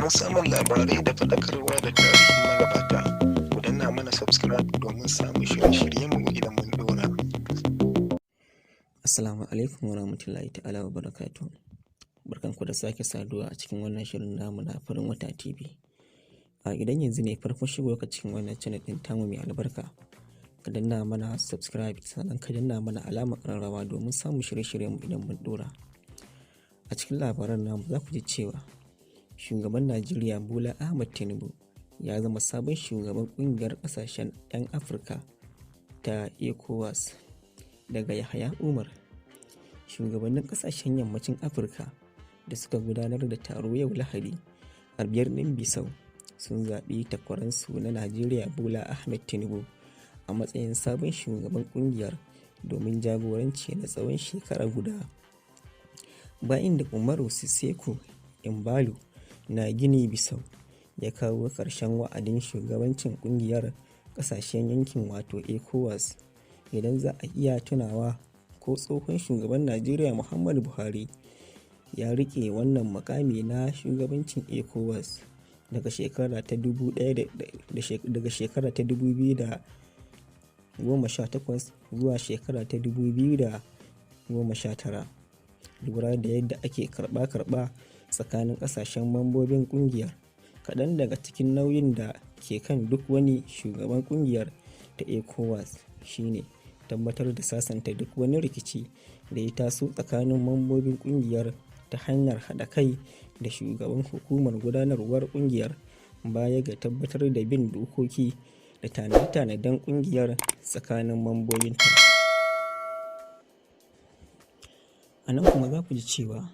Domin samun labarai da faɗakarwa da tarihin magabata, ku danna mana subscribe domin samun shirye-shiryenmu idan mun ɗora. Assalamu alaikum wa rahmatullahi ta'ala wa barakatuhu. Barkanku da sake saduwa a cikin wannan shirin namu na farin wata TV. Idan yanzu ne farkon shigo ka cikin wannan channel ɗin tamu mai albarka, ka danna mana subscribe sannan ka danna mana alamar ƙararrawa domin samun shirye-shiryenmu idan mun ɗora. A cikin labaran namu za ku ji cewa shugaban Najeriya Bola Ahmed Tinubu ya zama sabon shugaban ƙungiyar ƙasashen 'yan Afirka ta ECOWAS daga Yahaya Umar. Shugabannin ƙasashen yammacin Afirka da suka gudanar da taro yau Lahadi a birnin Bissau sun zaɓi takwaransu na Najeriya Bola Ahmed Tinubu a matsayin sabon shugaban ƙungiyar domin jagoranci na tsawon shekara guda. Bayan da Umaru Sissoco Embalo na Gini Bissau ya kawo ƙarshen wa'adin shugabancin ƙungiyar ƙasashen yankin wato ECOWAS. Idan za a iya tunawa, ko tsohon shugaban Najeriya Muhammadu Buhari ya riƙe wannan mukami na shugabancin ECOWAS daga shekara ta 2018 zuwa shekara ta 2019. Lura da yadda ake karɓa tsakanin ƙasashen mambobin ƙungiyar, kaɗan daga cikin nauyin da ke kan duk wani shugaban ƙungiyar ta ECOWAS shine tabbatar da sasanta duk wani rikici da ya taso tsakanin mambobin ƙungiyar ta hanyar haɗa kai da shugaban hukumar gudanarwar ƙungiyar, baya ga tabbatar da bin dokoki da tanade-tanaden ƙungiyar tsakanin mambobinta. A nan kuma za ku ji cewa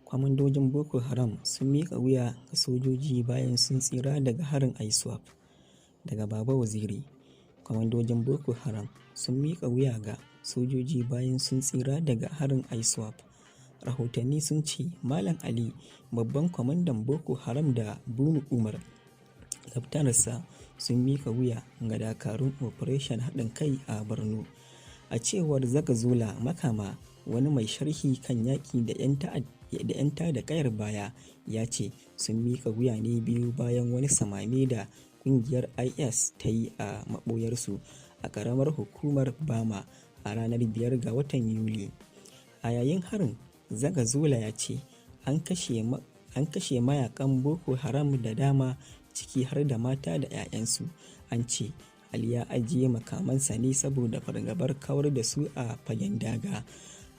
kwamandojin Boko Haram sun miƙa wuya ga sojoji bayan sun tsira daga harin ISWAP. Daga Baba Waziri, kwamandojin Boko Haram sun miƙa wuya ga sojoji bayan sun tsira daga harin ISWAP. Rahotanni sun ce Malam Ali, babban kwamandan Boko Haram, da Bunu Umar, kaftanarsa, sun miƙa wuya ga dakarun Operation haɗin kai a Borno. A cewar Zagazola Makama, wani mai sharhi kan yaƙi da 'yan tada ƙayar baya, ya ce sun miƙa wuya ne biyu bayan wani samame da ƙungiyar IS ta yi a maɓoyarsu a ƙaramar hukumar Bama a ranar 5 ga watan Yuli. A yayin harin, Zagazola ya ce an kashe mayakan Boko Haram da dama, ciki har da mata da 'ya'yansu. An ce Ali ya ajiye makamansa ne saboda fargabar kawar da su a fagen daga.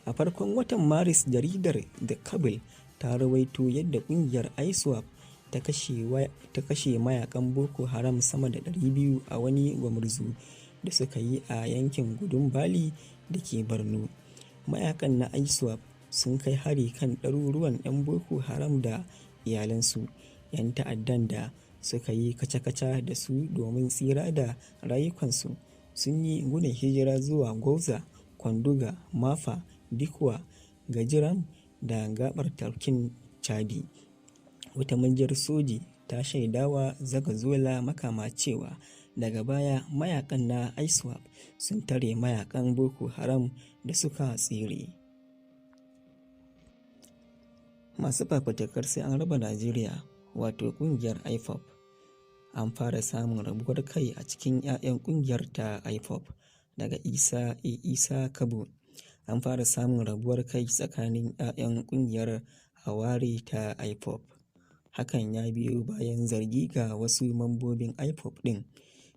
A farkon watan Maris, jaridar The Cable ta rawaito yadda ƙungiyar ISWAP ta kashe mayakan Boko Haram sama da 200 a wani gwamurzu da suka yi a yankin Gudun Bali da ke Borno. Mayakan na ISWAP sun kai hari kan ɗaruruwan 'yan Boko Haram da iyalansu. 'Yan ta'addan da suka yi kaca-kaca da su domin tsira da rayukansu sun yi gudun hijira zuwa Gwoza, Kwanduga, Mafa, Dikwa, Gajiram da gabar tafkin Chadi. Wata majiyar soji ta shaidawa Zagazola Makama cewa daga baya mayakan na ISWAP sun tare mayakan Boko Haram da suka tsere. Masu fafutukar sai an raba Najeriya wato ƙungiyar IPOB an fara samun rabuwar kai a cikin 'ya'yan ƙungiyar ta IPOB. Daga Isa Kabo, an fara samun rabuwar kai tsakanin 'ya'yan ƙungiyar Haware ta IPOB. Hakan ya biyo bayan zargi ga wasu mambobin IPOB ɗin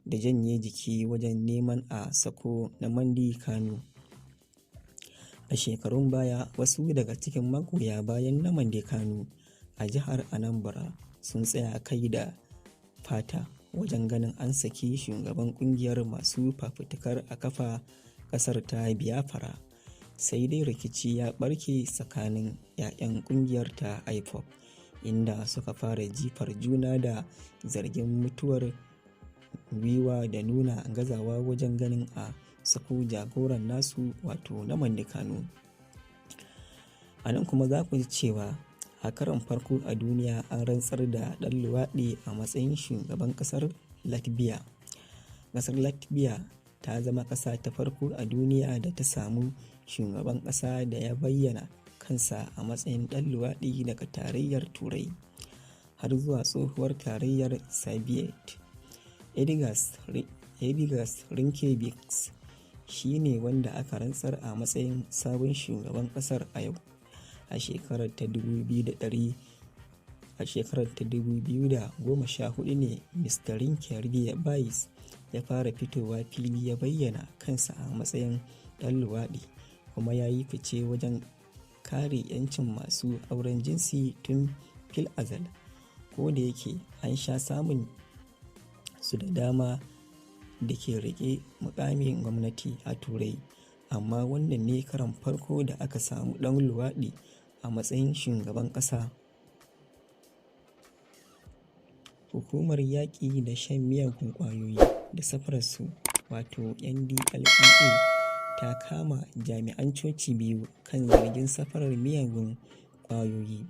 da janye jiki wajen neman a sako Nnamdi Kanu. A shekarun baya, wasu daga cikin magoya bayan Nnamdi Kanu a jihar Anambra sun tsaya kai da fata wajen ganin an saki shugaban ƙungiyar masu fafutukar a kafa ƙasar ta Biafra. Sai dai rikici ya ɓarke tsakanin 'ya'yan ƙungiyar ta IPOB, inda suka fara jifar juna da zargin mutuwar gwiwa da nuna gazawa wajen ganin a sako jagoran nasu wato Nnamdi Kanu. A nan kuma za ku ji cewa a karon farko a duniya an rantsar da ɗan luwaɗi a matsayin shugaban ƙasar Latvia. Ƙasar Latvia ta zama ƙasa ta farko a duniya da ta samu shugaban ƙasa da ya bayyana kansa a matsayin ɗan luwaɗi daga tarayyar Turai. har zuwa tsohuwar tarayyar Soviet. Edgar Rinkevich shi ne wanda aka rantsar a matsayin sabon shugaban ƙasar a yau. A shekarar ta 2014 ne Mr. Rinkeviich ya fara fitowa fili ya bayyana kansa a matsayin ɗan luwaɗi, kuma ya yi fice wajen kare 'yancin masu auren jinsi tun fil azal, ko da yake an sha samun su da dama da ke riƙe muƙamin gwamnati a Turai, amma wannan ne karon farko da aka samu ɗan luwaɗi a matsayin shugaban ƙasa. Hukumar yaƙi da shan miyagun ƙwayoyi da safararsu wato NDLEA ta kama jami'an coci 2 kan zargin safarar miyagun ƙwayoyi.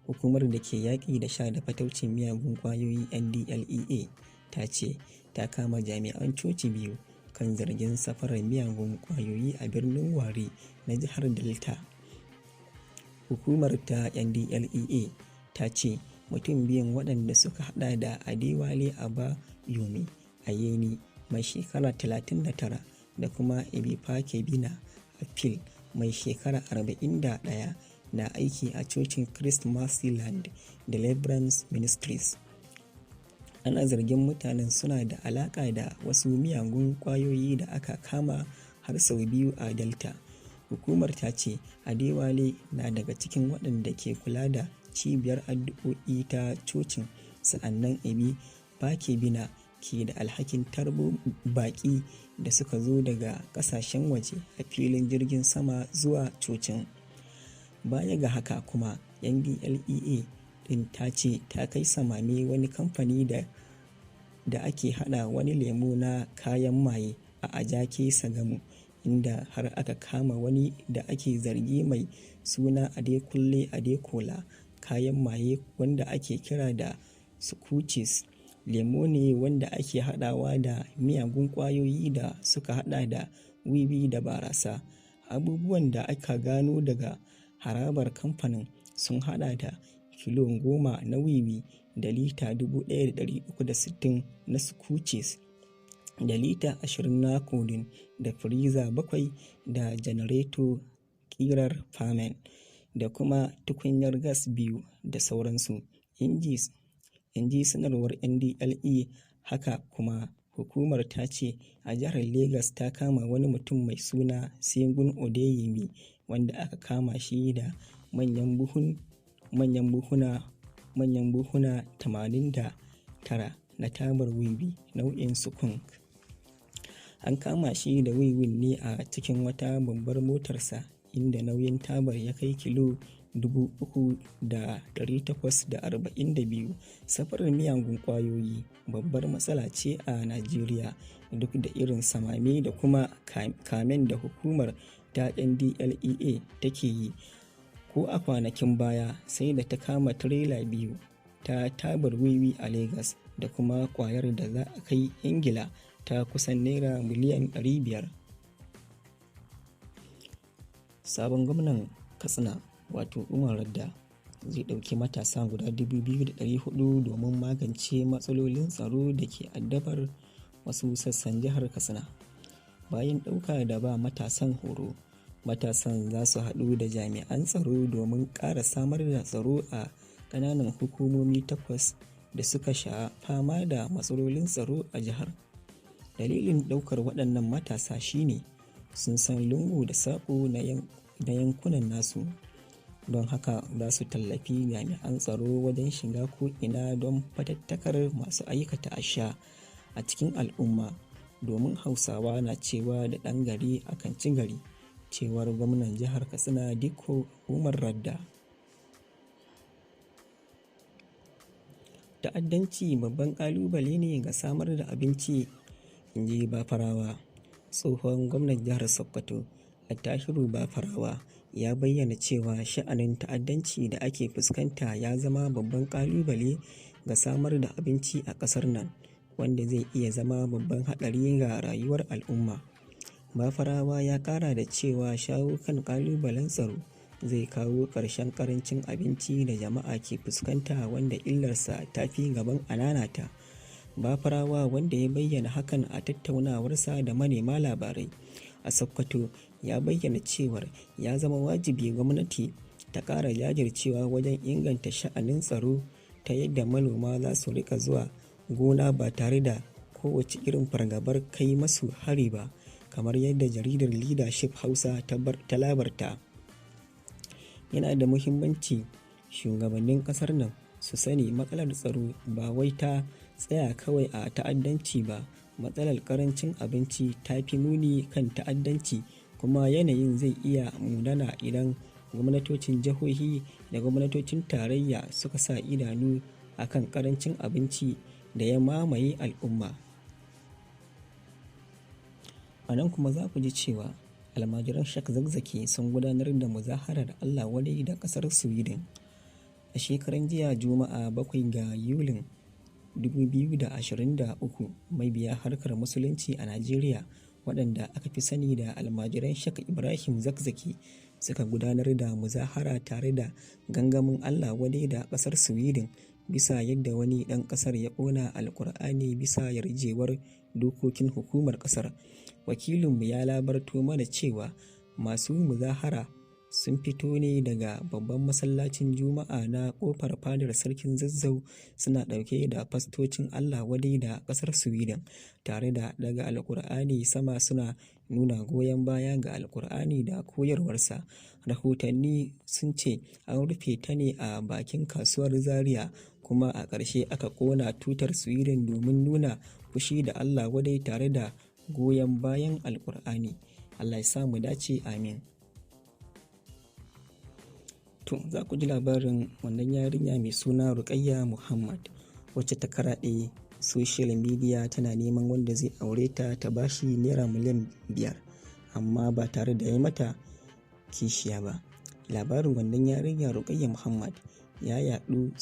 Hukumar da ke yaƙi da sha da fataucin miyagun ƙwayoyi NDLEA ta ce ta kama jami'an coci 2 kan zargin safarar miyagun ƙwayoyi a birnin Warri na jihar Delta. Hukumar ta NDLEA ta ce mutum biyun, waɗanda suka hada da Adewale Abayomi Ayeni mai shekara 39 da kuma Ebifakebina Apil mai shekara 41, na aiki a cocin Christ Mercy Land Deliverance Ministries. Ana zargin mutanen suna da alaƙa da wasu miyagun ƙwayoyi da aka kama har sau 2 a Delta. Hukumar ta ce Adewale na daga cikin waɗanda ke kula da cibiyar addu'o'i ta cocin, sa'annan Ebifakebina ke da alhakin tarbo baƙi da suka zo daga ƙasashen waje a filin jirgin sama zuwa cocin. Baya ga haka kuma, NDLEA ɗin ta ce ta kai samame wani kamfani da ake hada wani lemo na kayan maye a Ajake Sagamu, inda har aka kama wani da ake zargi mai suna Adekunle Adekola. Kayan maye wanda ake kira da Scooches lemo ne wanda ake hadawa da miyagun ƙwayoyi da suka hada da wiwi da barasa. Abubuwan da aka gano daga harabar kamfanin sun hada da kilo 10 na wiwi da lita 1,360 na Scooches da lita 20 na codeine da firiza 7 da janareto ƙirar Farmen da kuma tukunyar gas 2 da sauransu, in ji sanarwar NDLEA. Haka kuma hukumar ta ce a jihar Legas ta kama wani mutum mai suna Segun Odeyemi, wanda aka kama shi da manyan buhuna 89 na tabar wiwi nau'in skunk. An kama shi da wiwin ne a cikin wata babbar motarsa, inda nauyin tabar ya kai kilo 3,842. Safarar miyagun ƙwayoyi babbar matsala ce a Najeriya, duk da irin samame da kuma kamen da hukumar ta NDLEA take yi. Ko a kwanakin baya sai da ta kama tirela 2 ta tabar wiwi a Legas, da kuma ƙwayar da za a kai Ingila ta kusan naira miliyan 500. Sabon gwamnan Katsina wato Umar Radda zai ɗauki matasa guda 2,400 domin magance matsalolin tsaro da ke addabar wasu sassan jihar Katsina. Bayan ɗauka da ba matasan horo, matasan za su haɗu da jami'an tsaro domin ƙara samar da tsaro a ƙananan hukumomi 8 da suka sha fama da matsalolin tsaro a jihar. Dalilin ɗaukar waɗannan matasa shine sun san lungu da saƙo na yankunan nasu, don haka za su tallafi jami'an tsaro wajen shiga ko'ina don fatattakar masu aikata asha a cikin al'umma, domin Hausawa na cewa da ɗan gari akan ci gari, cewar gwamnan jihar Katsina Dikko Umar Radda. Ta'addanci babban ƙalubale ne ga samar da abinci, in ji Bafarawa. Tsohon gwamnan jihar Sokoto Attahiru Bafarawa ya bayyana cewa sha'anin ta'addanci da ake fuskanta ya zama babban ƙalubale ga samar da abinci a ƙasar nan, wanda zai iya zama babban haɗari ga rayuwar al'umma. Bafarawa ya ƙara da cewa shawo kan ƙalubalen tsaro zai kawo ƙarshen ƙarancin abinci da jama'a ke fuskanta wanda illarsa ta fi gaban ananata. Bafarawa, wanda ya bayyana hakan a tattaunawarsa da manema labarai a Sokoto, ya bayyana cewar ya zama wajibi gwamnati ta ƙara jajircewa wajen inganta sha'anin tsaro ta yadda manoma za su rika zuwa gona ba tare da kowace irin fargabar kai masu hari ba, kamar yadda jaridar Leadership Hausa ta labarta. Yana da muhimmanci shugabannin ƙasar nan su sani matsalar tsaro ba wai ta tsaya kawai a ta'addanci ba. Matsalar ƙarancin abinci ta fi muni kan ta'addanci, kuma yanayin zai iya munana idan gwamnatocin jihohi da gwamnatocin tarayya suka sa idanu akan ƙarancin abinci da ya mamaye al'umma. A nan kuma za ku ji cewa almajiran Sheikh Zakzaki sun gudanar da muzaharar Allah wadai da ƙasar Sweden. A shekaran jiya Juma'a 7 ga Yulin 2023, mabiya harkar musulunci a Najeriya waɗanda aka fi sani da almajiran Sheikh Ibrahim Zakzaki suka gudanar da muzahara tare da gangamin Allah wadai da ƙasar Sweden bisa yadda wani ɗan ƙasar ya ƙona Alƙur'ani bisa yarjewar dokokin hukumar ƙasar. Wakilinmu ya labarto mana cewa masu muzahara sun fito ne daga babban masallacin Juma'a na ƙofar fadar Sarkin Zazzau, suna ɗauke da fastocin Allah wadai da ƙasar Sweden tare da daga Alƙur'ani sama, suna nuna goyon baya ga Alƙur'ani da koyarwarsa. Rahotanni sun ce an rufe ta ne a bakin kasuwar Zaria, kuma a ƙarshe aka ƙona tutar Sweden domin nuna fushi da Allah wadai tare da goyon bayan Alƙur'ani. Allah ya sa mu dace, amin. To, za ku ji labarin wannan yarinya mai suna Ruqayyah Muhammad, wacce ta karaɗe social media tana neman wanda zai aure ta ta bashi naira miliyan 5, amma ba tare da ya mata kishiya ba. Labarin wannan yarinya Ruqayyah Muhammad ya yaɗu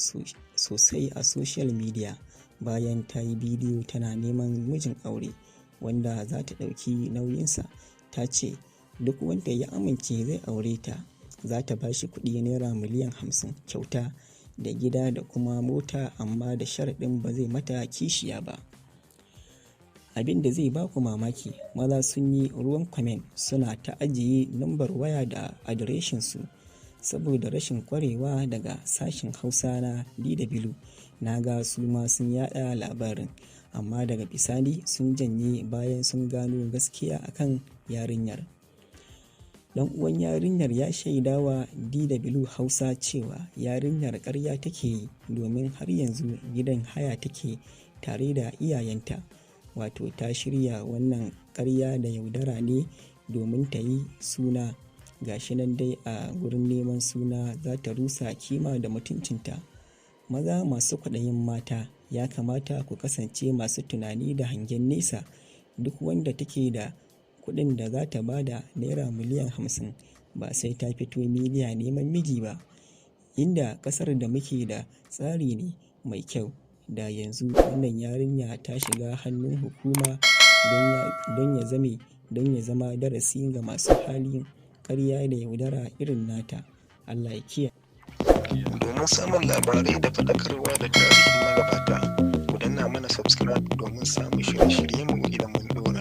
sosai a social media bayan ta yi bidiyo tana neman mijin aure wanda za ta ɗauki nauyinsa. Ta ce duk wanda ya amince zai aure ta za ta ba shi kuɗi naira miliyan 50 kyauta da gida da kuma mota, amma da sharaɗin ba zai mata kishiya ba. Abin da zai baku mamaki, maza sun yi ruwan kwamen suna ta ajiye lambar waya da adireshinsu. Saboda rashin kwarewa daga sashen Hausa na DW, na ga su ma sun yada labarin, amma daga bisani sun janye bayan sun gano gaskiya akan yarinyar. Dan uwan yarinyar ya shaidawa DW Hausa cewa yarinyar ƙarya take yi, domin har yanzu gidan haya take tare da iyayenta. Wato ta shirya wannan ƙarya da yaudara ne domin ta yi suna. Gashi nan dai a gurin neman suna za ta rusa kima da mutuncinta. Maza masu kwaɗayin mata ya kamata ku kasance masu tunani da hangen nesa. Duk wanda take da kuɗin da za ta ba da naira miliyan 50 ba sai ta fito miliya neman miji ba. Inda ƙasar da muke da tsari ne mai kyau, da yanzu wannan yarinya ta shiga hannun hukuma don ya zama darasi ga masu halin ƙarya da yaudara irin nata. Allah ya kiyaye. Domin samun labarai da faɗakarwa da tarihin magabata, ku danna mana subscribe domin samun shirye-shiryenmu idan mun ɗora.